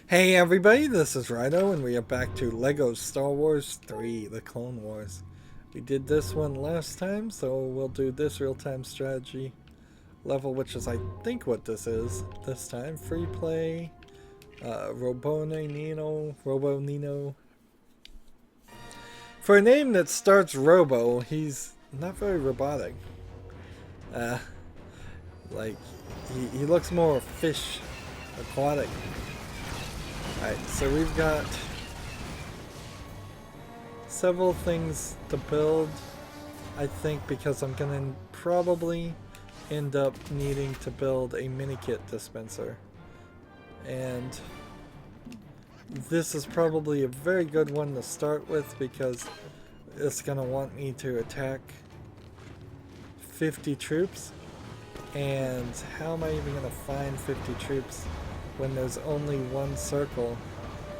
Hey everybody, this is Rydo, and we are back to LEGO Star Wars 3, The Clone Wars. We did this one last time, so we'll do this real-time strategy level, which is I think what this is this time. Free play, Robo Nino. For a name that starts Robo, he's not very robotic. Uh, like, he looks more fish, aquatic. Alright, so we've got several things to build, I think, because I'm gonna probably end up needing to build a mini kit dispenser, and this is probably a very good one to start with because it's gonna want me to attack 50 troops, and how am I even gonna find 50 troops when there's only one circle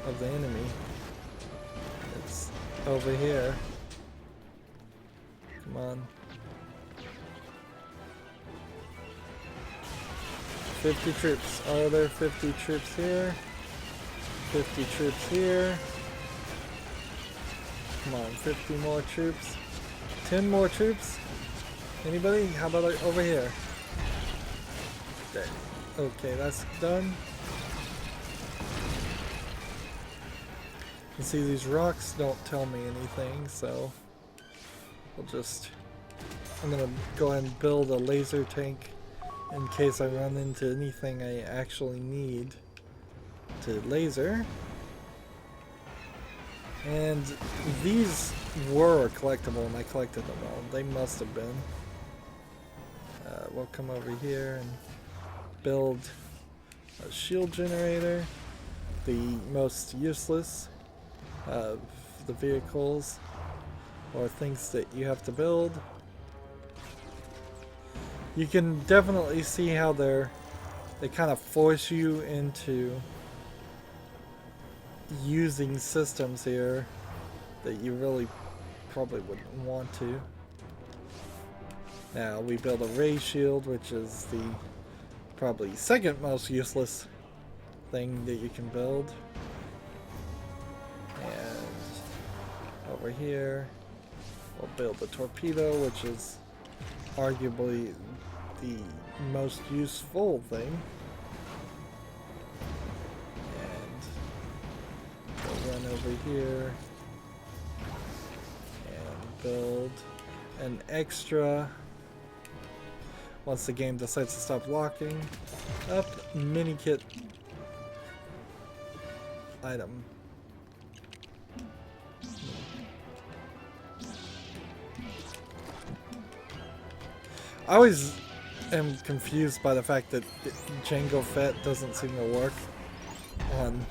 of the enemy? It's over here. Come on. 50 troops. Are there 50 troops here? 50 troops here. Come on, 50 more troops. 10 more troops? Anybody? How about over here? There. Okay, that's done. You see, these rocks don't tell me anything, so we'll just... I'm gonna go ahead and build a laser tank in case I run into anything I actually need to laser. And these were collectible, and I collected them all. They must have been. We'll come over here and build a shield generator, the most useless of the vehicles or things that you have to build. You can definitely see how they kind of force you into using systems here that you really probably wouldn't want to. Now we build a ray shield, which is the probably second most useless thing that you can build. And over here we'll build the torpedo, which is arguably the most useful thing. And we'll run over here and build an extra, once the game decides to stop locking up, mini kit item. I always am confused by the fact that Jango Fett doesn't seem to work on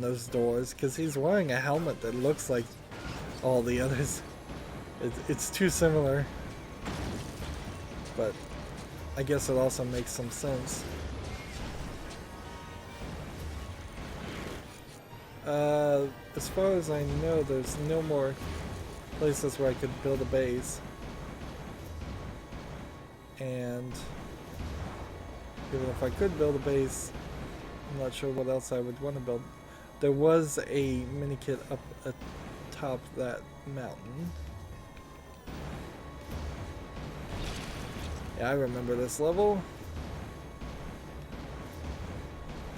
those doors, because he's wearing a helmet that looks like all the others. It's too similar, but I guess it also makes some sense. As far as I know, there's no more places where I could build a base. And even if I could build a base, I'm not sure what else I would want to build. There was a mini kit up atop that mountain. Yeah, I remember this level.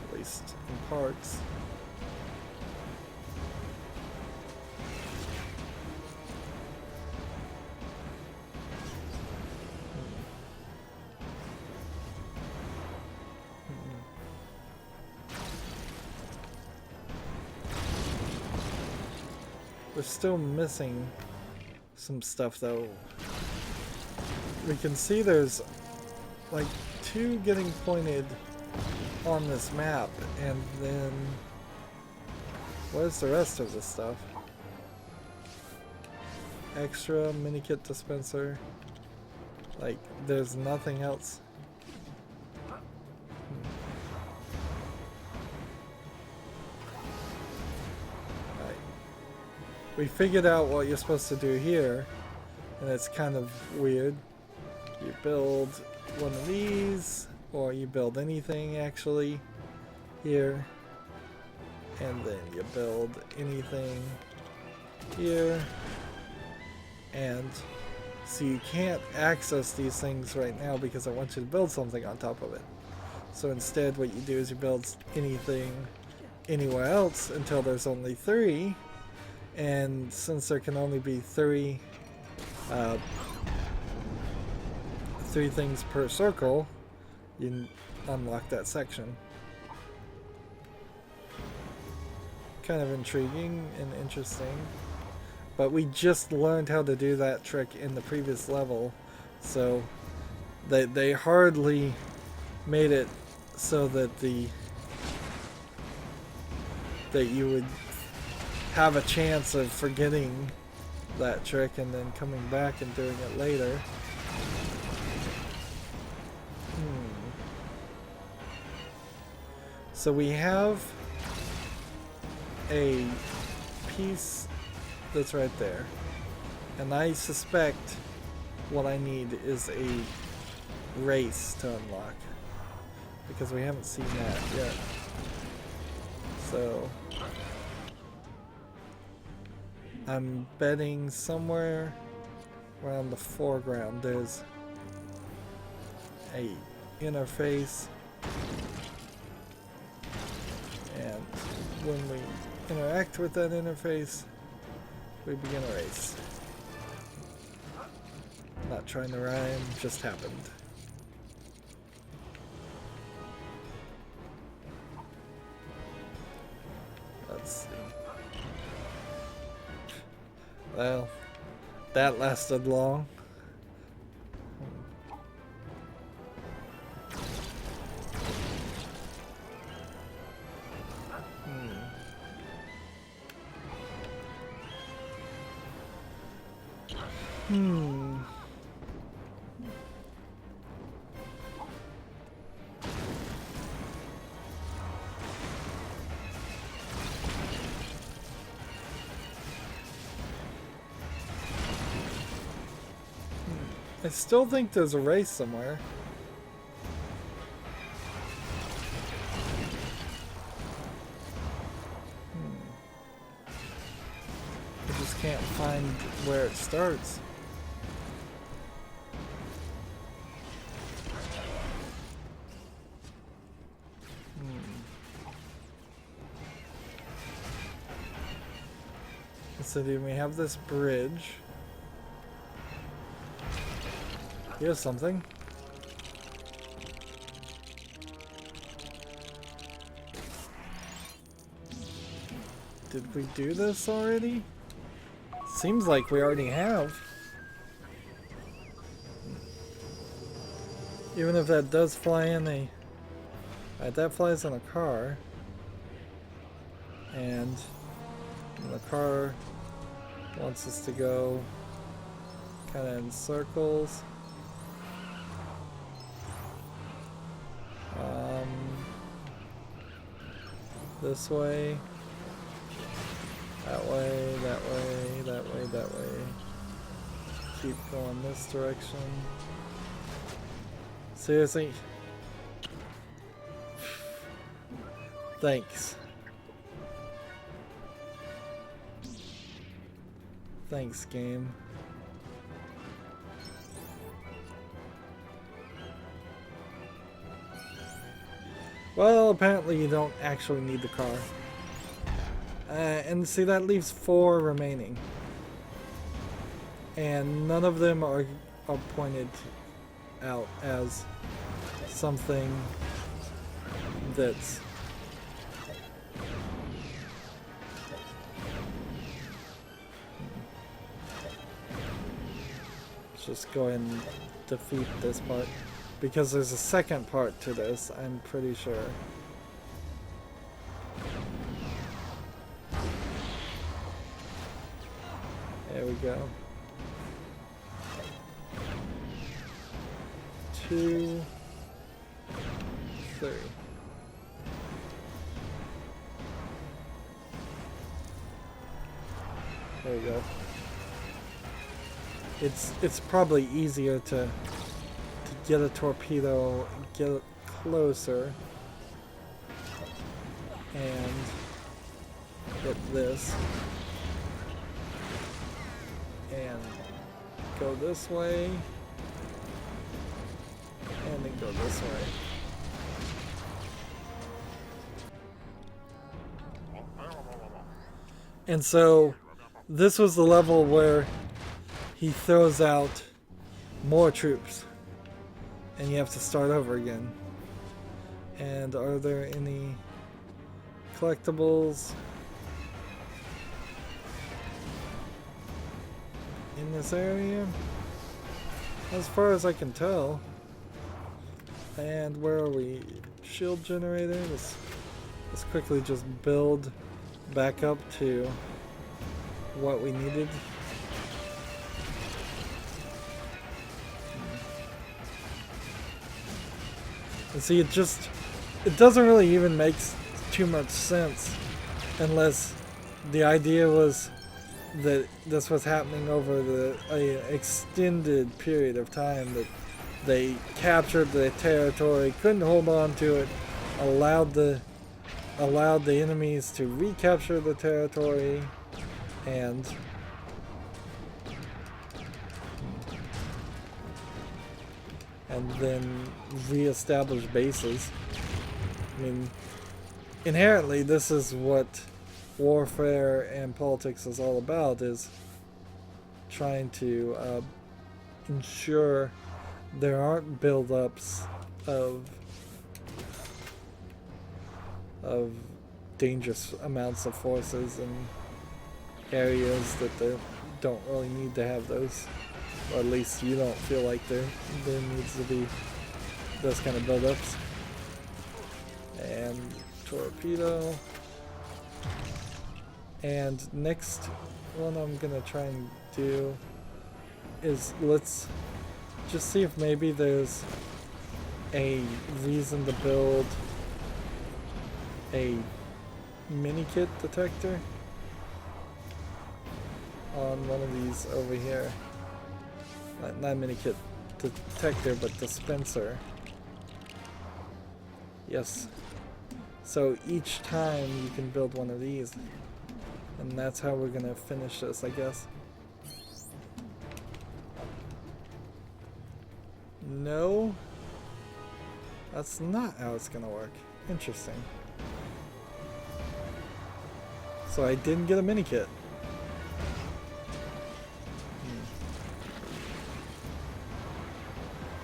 At least in parts. We're still missing some stuff though. We can see there's like 2 getting pointed on this map, and then where's the rest of the stuff? Extra mini kit dispenser. Like, there's nothing else. We figured out what you're supposed to do here, and it's kind of weird. You build one of these, or you build anything actually, here, and then you build anything here, and so you can't access these things right now because I want you to build something on top of it. So instead what you do is you build anything anywhere else until there's only 3, and since there can only be 3 things per circle, you unlock that section. Kind of intriguing and interesting, but we just learned how to do that trick in the previous level, so they hardly made it so that that you would have a chance of forgetting that trick and then coming back and doing it later. So we have a piece that's right there, and I suspect what I need is a race to unlock, because we haven't seen that yet. So I'm betting somewhere around the foreground there's a interface, and when we interact with that interface, we begin a race. Not trying to rhyme, just happened. Let's see. Well, that lasted long. I still think there's a race somewhere. I just can't find where it starts. So then we have this bridge. Here's something. Did we do this already? Seems like we already have. Even if that does fly in a... Alright, that flies in a car. And the car wants us to go kind of in circles. This way, that way, that way, that way, that way. Keep going this direction. Seriously? Thanks. Thanks, game. Well, apparently you don't actually need the car. And see, that leaves 4 remaining. And none of them are pointed out as something that's... Let's just go ahead and defeat this part. Because there's a second part to this, I'm pretty sure. There we go. 2, 3. There we go. It's probably easier to get a torpedo, get it closer. hit this. And go this way. And then go this way. And so this was the level where he throws out more troops and you have to start over again. And are there any collectibles in this area? As far as I can tell. And where are we? Shield generator. Let's quickly just build back up to what we needed. And see, it doesn't really even make too much sense unless the idea was that this was happening over an extended period of time, that they captured the territory, couldn't hold on to it, allowed the enemies to recapture the territory, and then reestablish bases. I mean, inherently, this is what warfare and politics is all about, is trying to ensure there aren't buildups of dangerous amounts of forces in areas that they don't really need to have those, or at least you don't feel like there needs to be those kind of buildups. And torpedo. And next one I'm gonna try and do is, let's just see if maybe there's a reason to build a mini kit detector on one of these over here. Not mini kit detector, but dispenser. Yes. So each time you can build one of these. And that's how we're gonna finish this, I guess. No. That's not how it's gonna work. Interesting. So I didn't get a mini kit.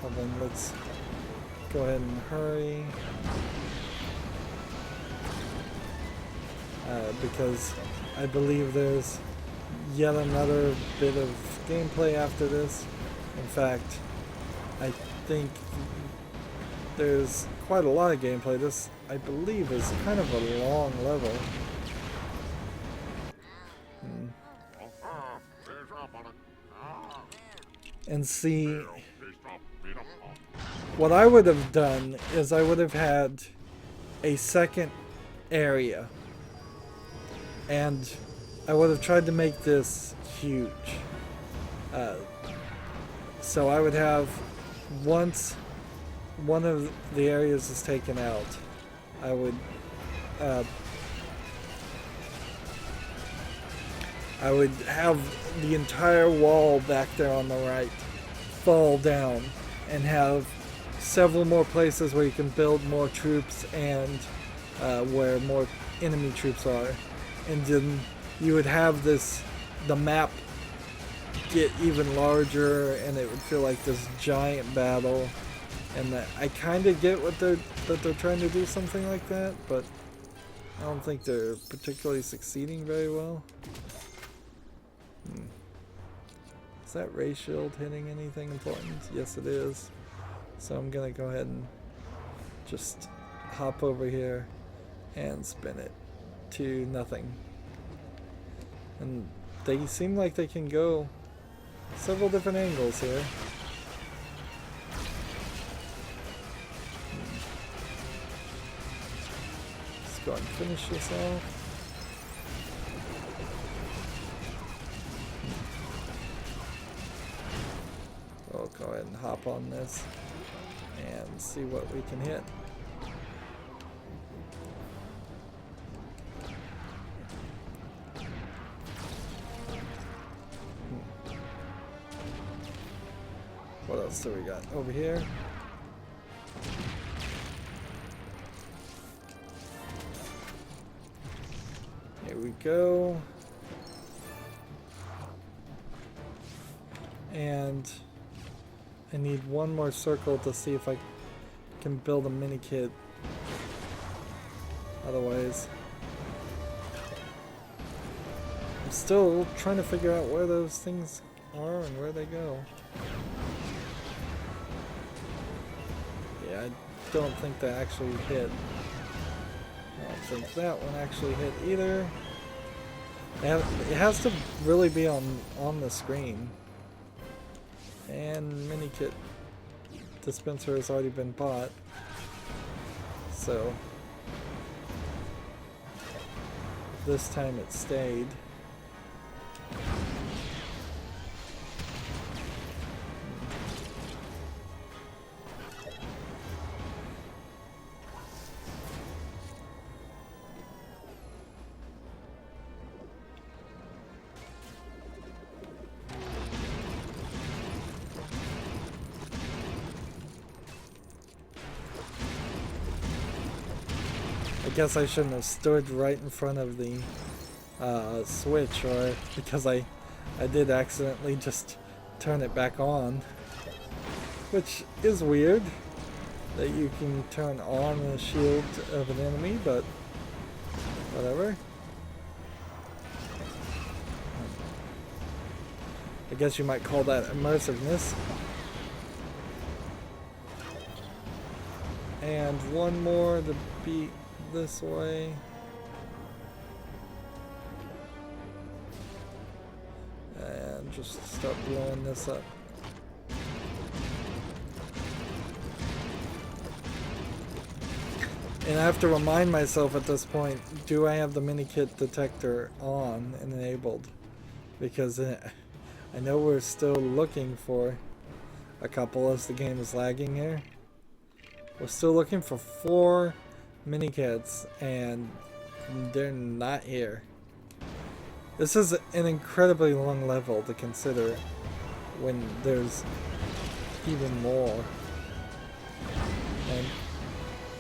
Well then, let's go ahead and hurry. Because I believe there's yet another bit of gameplay after this. In fact, I think there's quite a lot of gameplay. This, I believe, is kind of a long level. And see, what I would have done is I would have had a second area. And I would have tried to make this huge. So I would have, once one of the areas is taken out, I would have the entire wall back there on the right fall down, and have several more places where you can build more troops and where more enemy troops are. And then you would have the map get even larger, and it would feel like this giant battle. And I kind of get that they're trying to do something like that, but I don't think they're particularly succeeding very well. Is that ray shield hitting anything important? Yes, it is. So I'm gonna go ahead and just hop over here and spin it to nothing. And they seem like they can go several different angles here. Let's go and finish this off. We'll go ahead and hop on this and see what we can hit. else do we got over here? Here we go. And I need one more circle to see if I can build a mini kit. Otherwise, I'm still trying to figure out where those things are and where they go. Yeah, I don't think that actually hit. I don't think that one actually hit either. It has to really be on the screen. And mini kit dispenser has already been bought. So this time it stayed. I guess I shouldn't have stood right in front of the switch, or because I did accidentally just turn it back on, which is weird that you can turn on a shield of an enemy, but whatever. I guess you might call that immersiveness. And one more to beat this way. And just start blowing this up. And I have to remind myself at this point, do I have the mini kit detector on and enabled? Because I know we're still looking for a couple as the game is lagging here. We're still looking for 4 mini kits and they're not here. This is an incredibly long level to consider when there's even more. And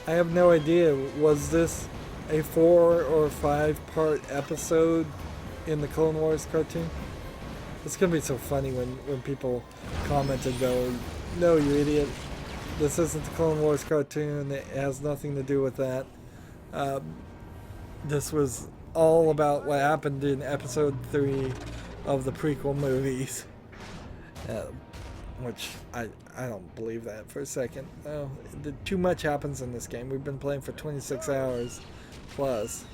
I have no idea, was this a 4 or 5 part episode in the Clone Wars cartoon? It's gonna be so funny when people comment and go, no, you idiot, this isn't the Clone Wars cartoon, it has nothing to do with that. This was all about what happened in episode 3 of the prequel movies. Which I don't believe that for a second. Oh, too much happens in this game. We've been playing for 26 hours plus.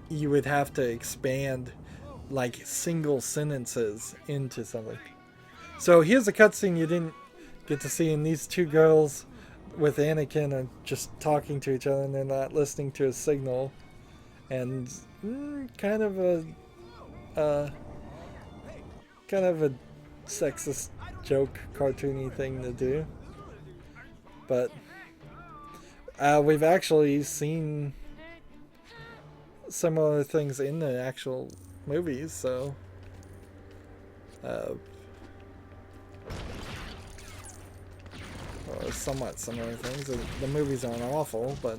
You would have to expand like single sentences into something. So here's a cutscene you didn't get to see, and these 2 girls with Anakin are just talking to each other and they're not listening to a signal. And kind of a sexist joke cartoony thing to do. But we've actually seen similar things in the actual movies, so or somewhat similar things. The movies aren't awful, but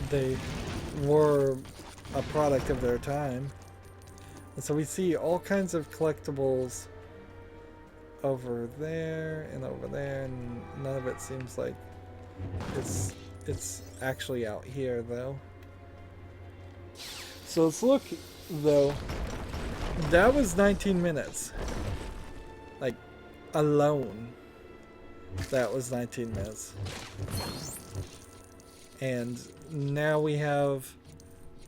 they were a product of their time. And so we see all kinds of collectibles over there and over there, and none of it seems like it's actually out here though. So let's look though. That was 19 minutes. Like alone. That was 19 minutes. And now we have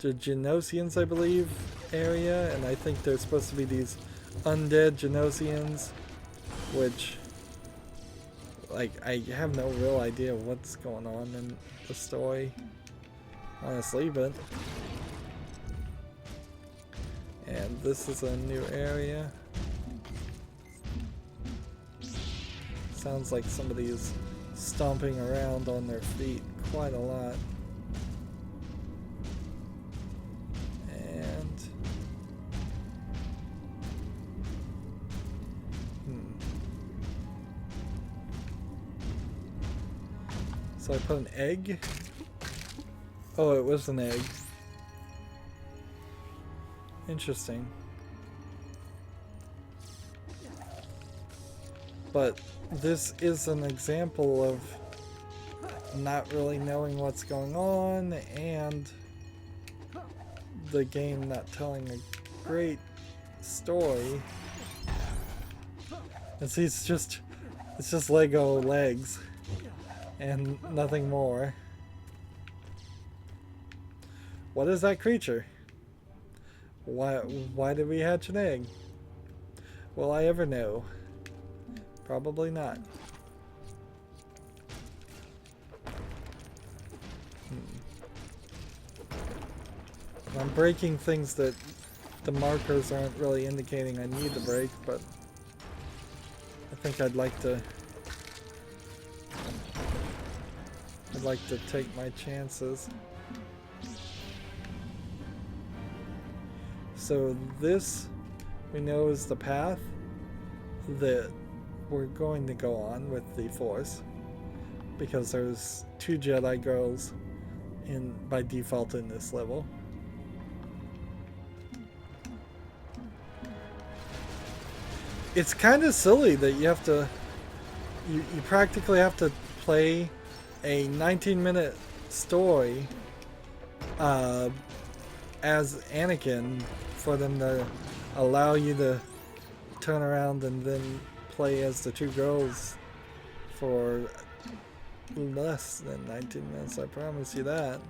the Genosians, I believe, area, and I think there's supposed to be these undead Genosians, which, like, I have no real idea what's going on in the story, honestly, but... And this is a new area. Sounds like somebody is stomping around on their feet quite a lot. And So I put an egg. Oh, it was an egg. Interesting. But this is an example of not really knowing what's going on and the game not telling a great story. And see, it's just Lego legs and nothing more. What is that creature? Why did we hatch an egg? Will I ever know? Probably not. I'm breaking things that the markers aren't really indicating I need to break, but I think I'd like to take my chances. So this we know is the path that we're going to go on with the Force, because there's 2 Jedi girls by default in this level. It's kind of silly that you have to you practically have to play a 19-minute story as Anakin for them to allow you to turn around and then play as the 2 girls for less than 19 minutes, I promise you that.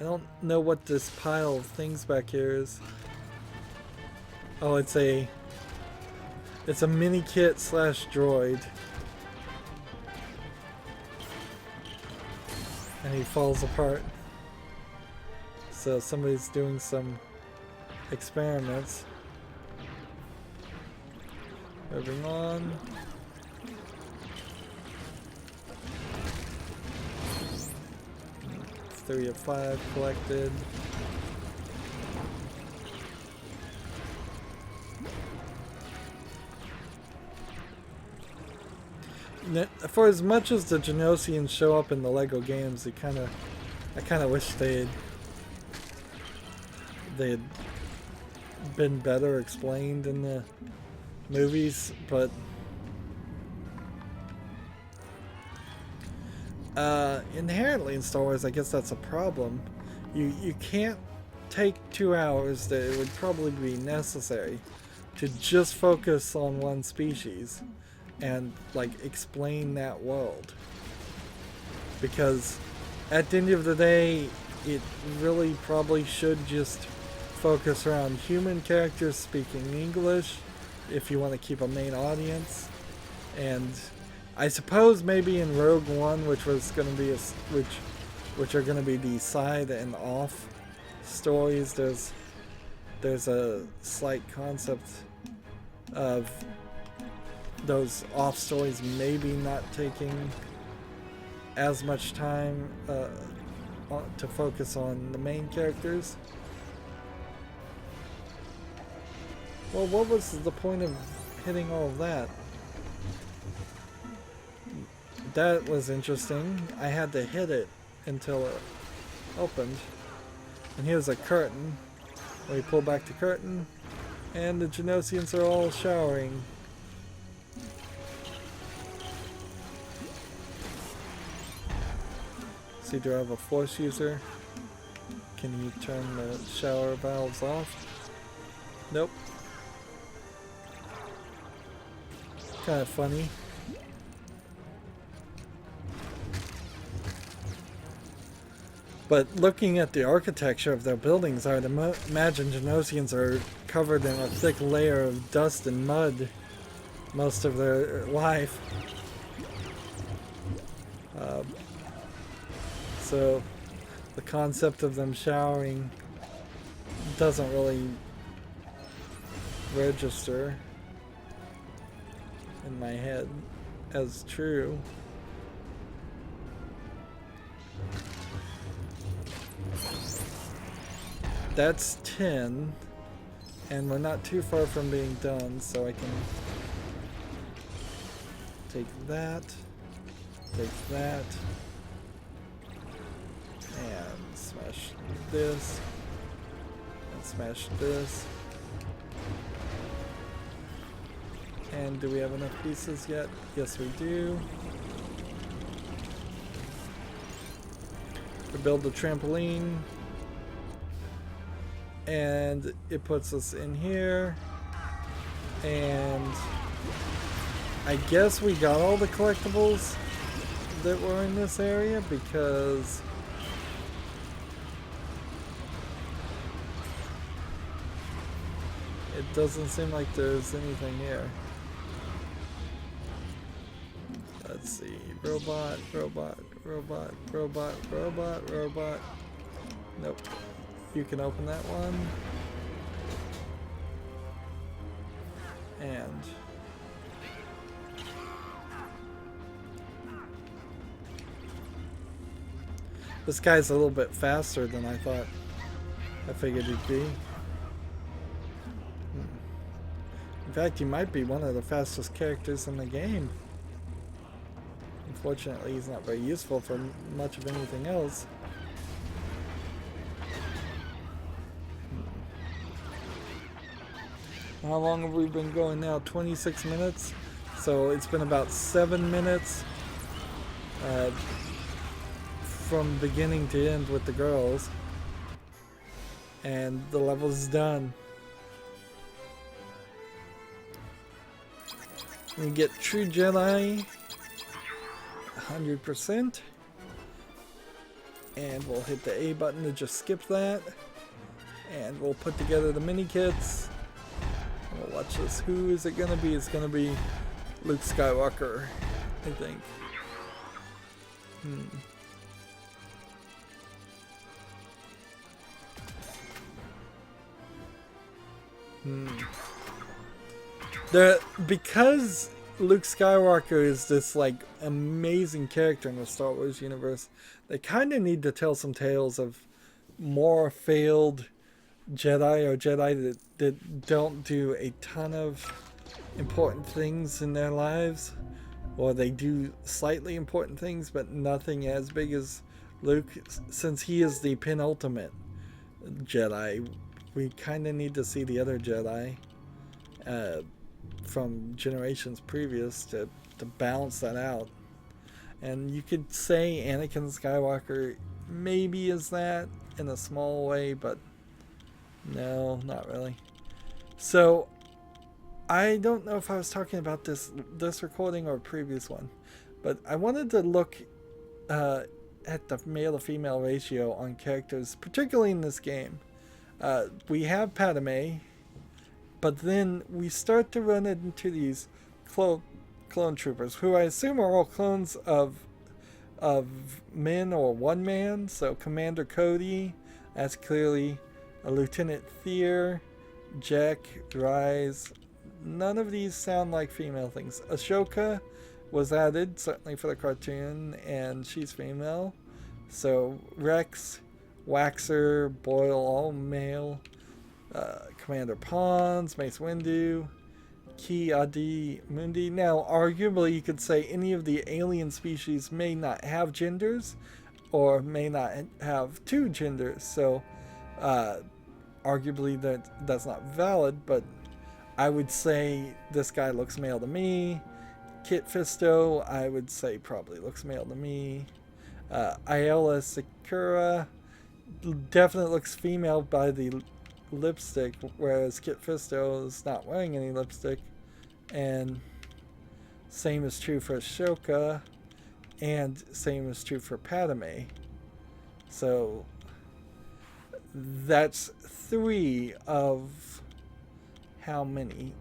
I don't know what this pile of things back here is. Oh, it's a mini kit / droid. And he falls apart. So somebody's doing some experiments. Moving on. It's 3 of 5 collected. For as much as the Genosians show up in the Lego games, I kind of wish they'd been better explained in the movies, but inherently in Star Wars, I guess that's a problem. You can't take 2 hours that it would probably be necessary to just focus on one species and like explain that world, because at the end of the day it really probably should just focus around human characters speaking English if you want to keep a main audience. And I suppose maybe in Rogue One, which was going to be which are going to be the side and off stories, there's a slight concept of those off stories maybe not taking as much time to focus on the main characters. Well, what was the point of hitting all of that? That was interesting. I had to hit it until it opened. And here's a curtain. We pull back the curtain, and the Genosians are all showering. See, do I have a Force user? Can you turn the shower valves off? Nope. Kind of funny. But looking at the architecture of their buildings, I would imagine Genosians are covered in a thick layer of dust and mud most of their life. So the concept of them showering doesn't really register in my head as true. That's 10, and we're not too far from being done, so I can take that. Take that. And smash this. And smash this. And do we have enough pieces yet? Yes, we do. To build the trampoline. And it puts us in here. And I guess we got all the collectibles that were in this area because it doesn't seem like there's anything here. Let's see. Robot, robot, robot, robot, robot, robot. Nope. You can open that one. And this guy's a little bit faster than I thought. I figured he'd be. In fact, he might be one of the fastest characters in the game. Unfortunately, he's not very useful for much of anything else. How long have we been going now? 26 minutes. So it's been about 7 minutes from beginning to end with the girls. And the level's done. We get True Jedi 100%. And we'll hit the A button to just skip that. And we'll put together the mini kits. We'll watch this. Who is it gonna be? It's gonna be Luke Skywalker, I think. Because Luke Skywalker is this like amazing character in the Star Wars universe, they kind of need to tell some tales of more failed Jedi or Jedi that don't do a ton of important things in their lives, or they do slightly important things but nothing as big as Luke. Since he is the penultimate Jedi, we kind of need to see the other Jedi from generations previous to balance that out. And you could say Anakin Skywalker maybe is that in a small way, but no, not really. So I don't know if I was talking about this recording or a previous one, but I wanted to look at the male to female ratio on characters, particularly in this game. We have Padme, but then we start to run into these clone troopers, who I assume are all clones of men or one man. So Commander Cody, that's clearly a Lieutenant Thier, Jack, Rise. None of these sound like female things. Ashoka was added, certainly for the cartoon, and she's female. So Rex, Waxer, Boyle, all male. Commander Pons, Mace Windu, Ki Adi Mundi. Now, arguably, you could say any of the alien species may not have genders, or may not have two genders. So, arguably, that's not valid, but I would say this guy looks male to me. Kit Fisto, I would say probably looks male to me. Ayala Sakura definitely looks female by the lipstick, whereas Kit Fisto is not wearing any lipstick. And same is true for Ashoka, and same is true for Padme. So that's 3 of how many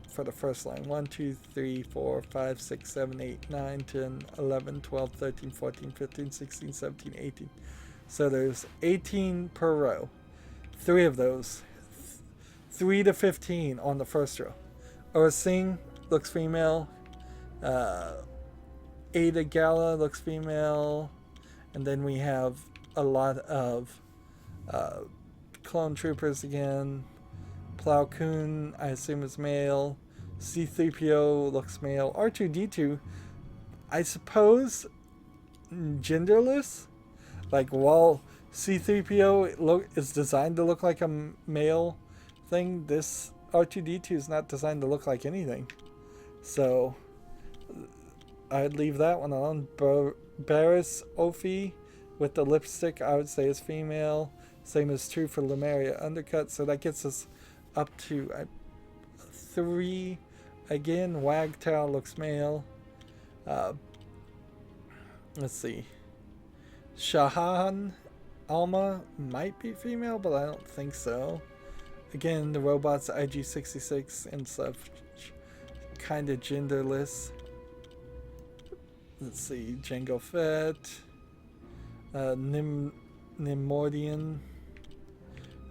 for the first line? 1, 2, 3, 4, 5, 6, 7, 8, 9, 10, 11, 12, 13, 14, 15, 16, 17, 18. So there's 18 per row. 3 of those. 3 to 15 on the first row. Ursing looks female. Ada Gala looks female. And then we have a lot of clone troopers again. Plow Koon, I assume, is male. C-3PO looks male. R2-D2, I suppose genderless. Like while C-3PO is designed to look like a male thing, this R2-D2 is not designed to look like anything. So I'd leave that one alone. Barriss Ophi with the lipstick, I would say is female. Same is true for Lemuria Undercut. So that gets us up to 3. Again, Wagtail looks male. Let's see. Shahan Alma might be female, but I don't think so. Again, the robots IG-66 and stuff, kind of genderless. Let's see, Jango Fett, Nimordian,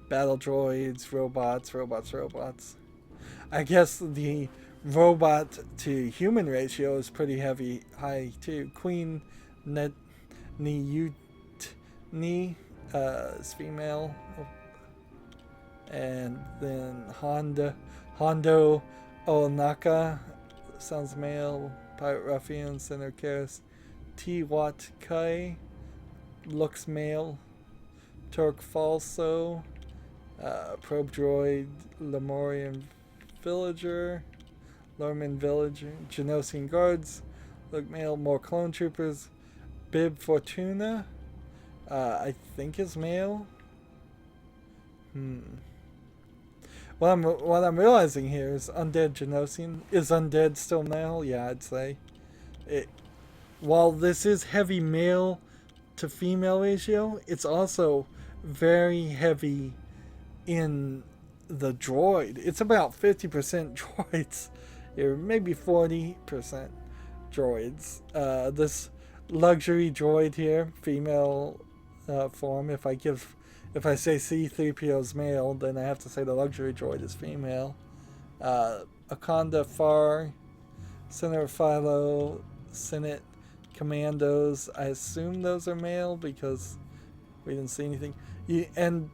battle droids, robots. I guess the robot to human ratio is pretty high too. Queen Niyutni is female. And then Hondo Onaka sounds male. Pirate Ruffian, Senator Karis. T-Wat Kai looks male. Turk Falso. Probe Droid. Lemurian Villager. Lorman Villager. Genosian Guards look male. More Clone Troopers. Bib Fortuna I think is male. What I'm realizing here is Undead Genosian. Is Undead still male? Yeah, I'd say. While this is heavy male to female ratio, it's also very heavy in the droid. It's about 50% droids, or maybe 40% droids. This luxury droid here, female form. If I say C-3PO's male, then I have to say the luxury droid is female. Akonda Far, Senator Philo, Senate Commandos. I assume those are male because we didn't see anything. And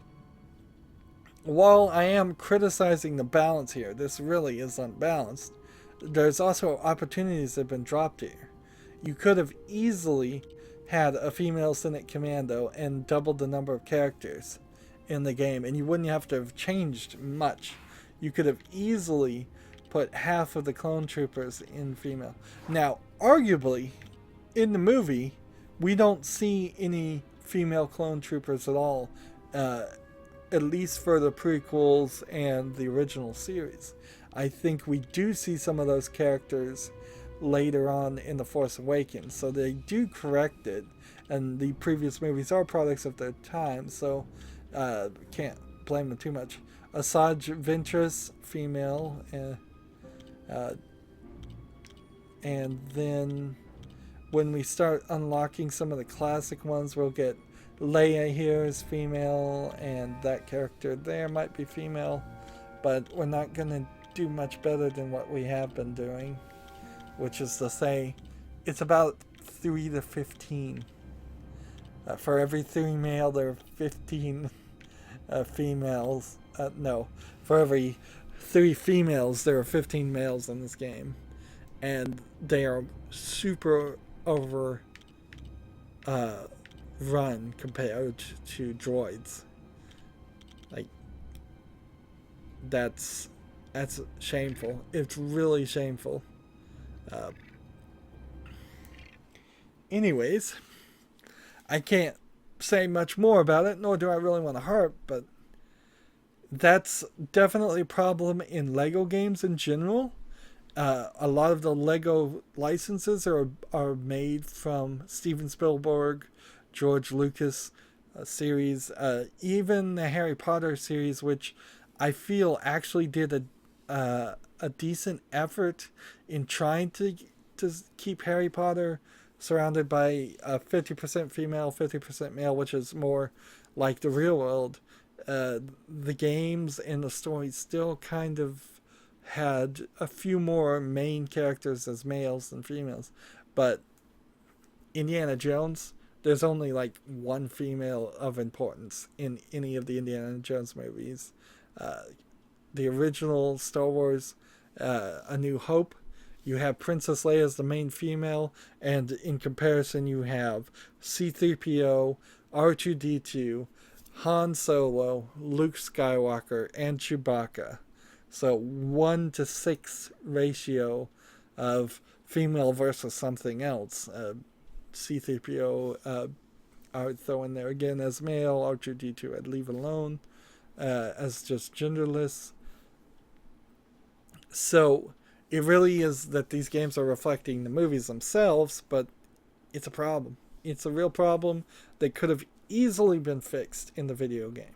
while I am criticizing the balance here, this really is unbalanced. There's also opportunities that have been dropped here. You could have easily had a female Senate Commando and doubled the number of characters in the game, and you wouldn't have to have changed much. You could have easily put half of the clone troopers in female. Now, arguably, in the movie, we don't see any female clone troopers at all, at least for the prequels and the original series. I think we do see some of those characters later on in The Force Awakens, so they do correct it, and the previous movies are products of their time, so can't blame them too much. Asajj Ventress, female, and then when we start unlocking some of the classic ones, we'll get Leia here is female, and that character there might be female, but we're not going to do much better than what we have been doing, which is to say it's about 3 to 15. For every 3 male, there are 15 females. No, for every 3 females, there are 15 males in this game. And they are super over run compared to droids. Like, that's shameful. It's really shameful. Anyways, I can't say much more about it, nor do I really want to harp, but that's definitely a problem in Lego games in general. A lot of the Lego licenses are made from Steven Spielberg, George Lucas series, even the Harry Potter series, which I feel actually did a decent effort in trying to keep Harry Potter surrounded by 50% female, 50% male, which is more like the real world. The games and the story still kind of had a few more main characters as males than females. But Indiana Jones, there's only like 1 female of importance in any of the Indiana Jones movies. The original Star Wars A New Hope, You have Princess Leia as the main female, and in comparison, you have C-3PO, R2-D2, Han Solo, Luke Skywalker, and Chewbacca. So 1-to-6 ratio of female versus something else. C-3PO, I would throw in there again as male. R2-D2 I'd leave alone as just genderless. So it really is that these games are reflecting the movies themselves, but it's a problem. It's a real problem that could have easily been fixed in the video game.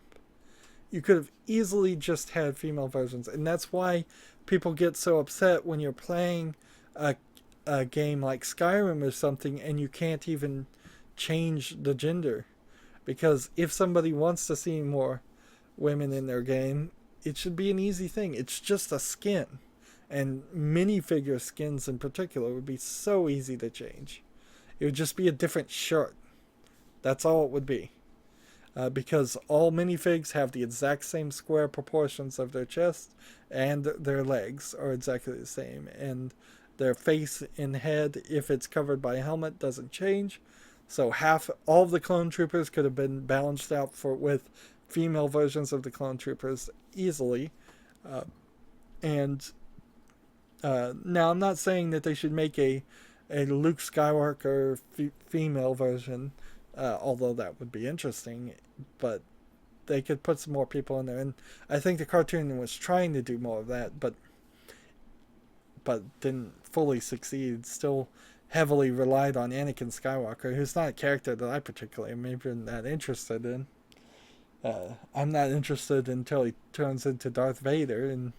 You could have easily just had female versions, and that's why people get so upset when you're playing a game like Skyrim or something and you can't even change the gender. Because if somebody wants to see more women in their game, it should be an easy thing. It's just a skin. And minifigure skins in particular would be so easy to change. It would just be a different shirt. That's all it would be. Because all minifigs have the exact same square proportions of their chest, and their legs are exactly the same. And their face and head, if it's covered by a helmet, doesn't change. So all of the clone troopers could have been balanced out with female versions of the clone troopers easily. Now, I'm not saying that they should make a Luke Skywalker female version, although that would be interesting, but they could put some more people in there. And I think the cartoon was trying to do more of that, but didn't fully succeed. Still heavily relied on Anakin Skywalker, who's not a character that I particularly am even that interested in. I'm not interested until he turns into Darth Vader, and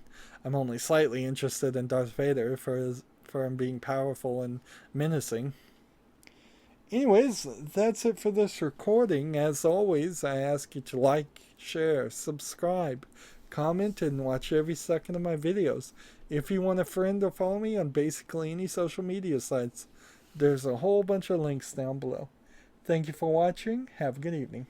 I'm only slightly interested in Darth Vader for him being powerful and menacing. Anyways, that's it for this recording. As always, I ask you to like, share, subscribe, comment, and watch every second of my videos. If you want a friend or follow me on basically any social media sites, there's a whole bunch of links down below. Thank you for watching. Have a good evening.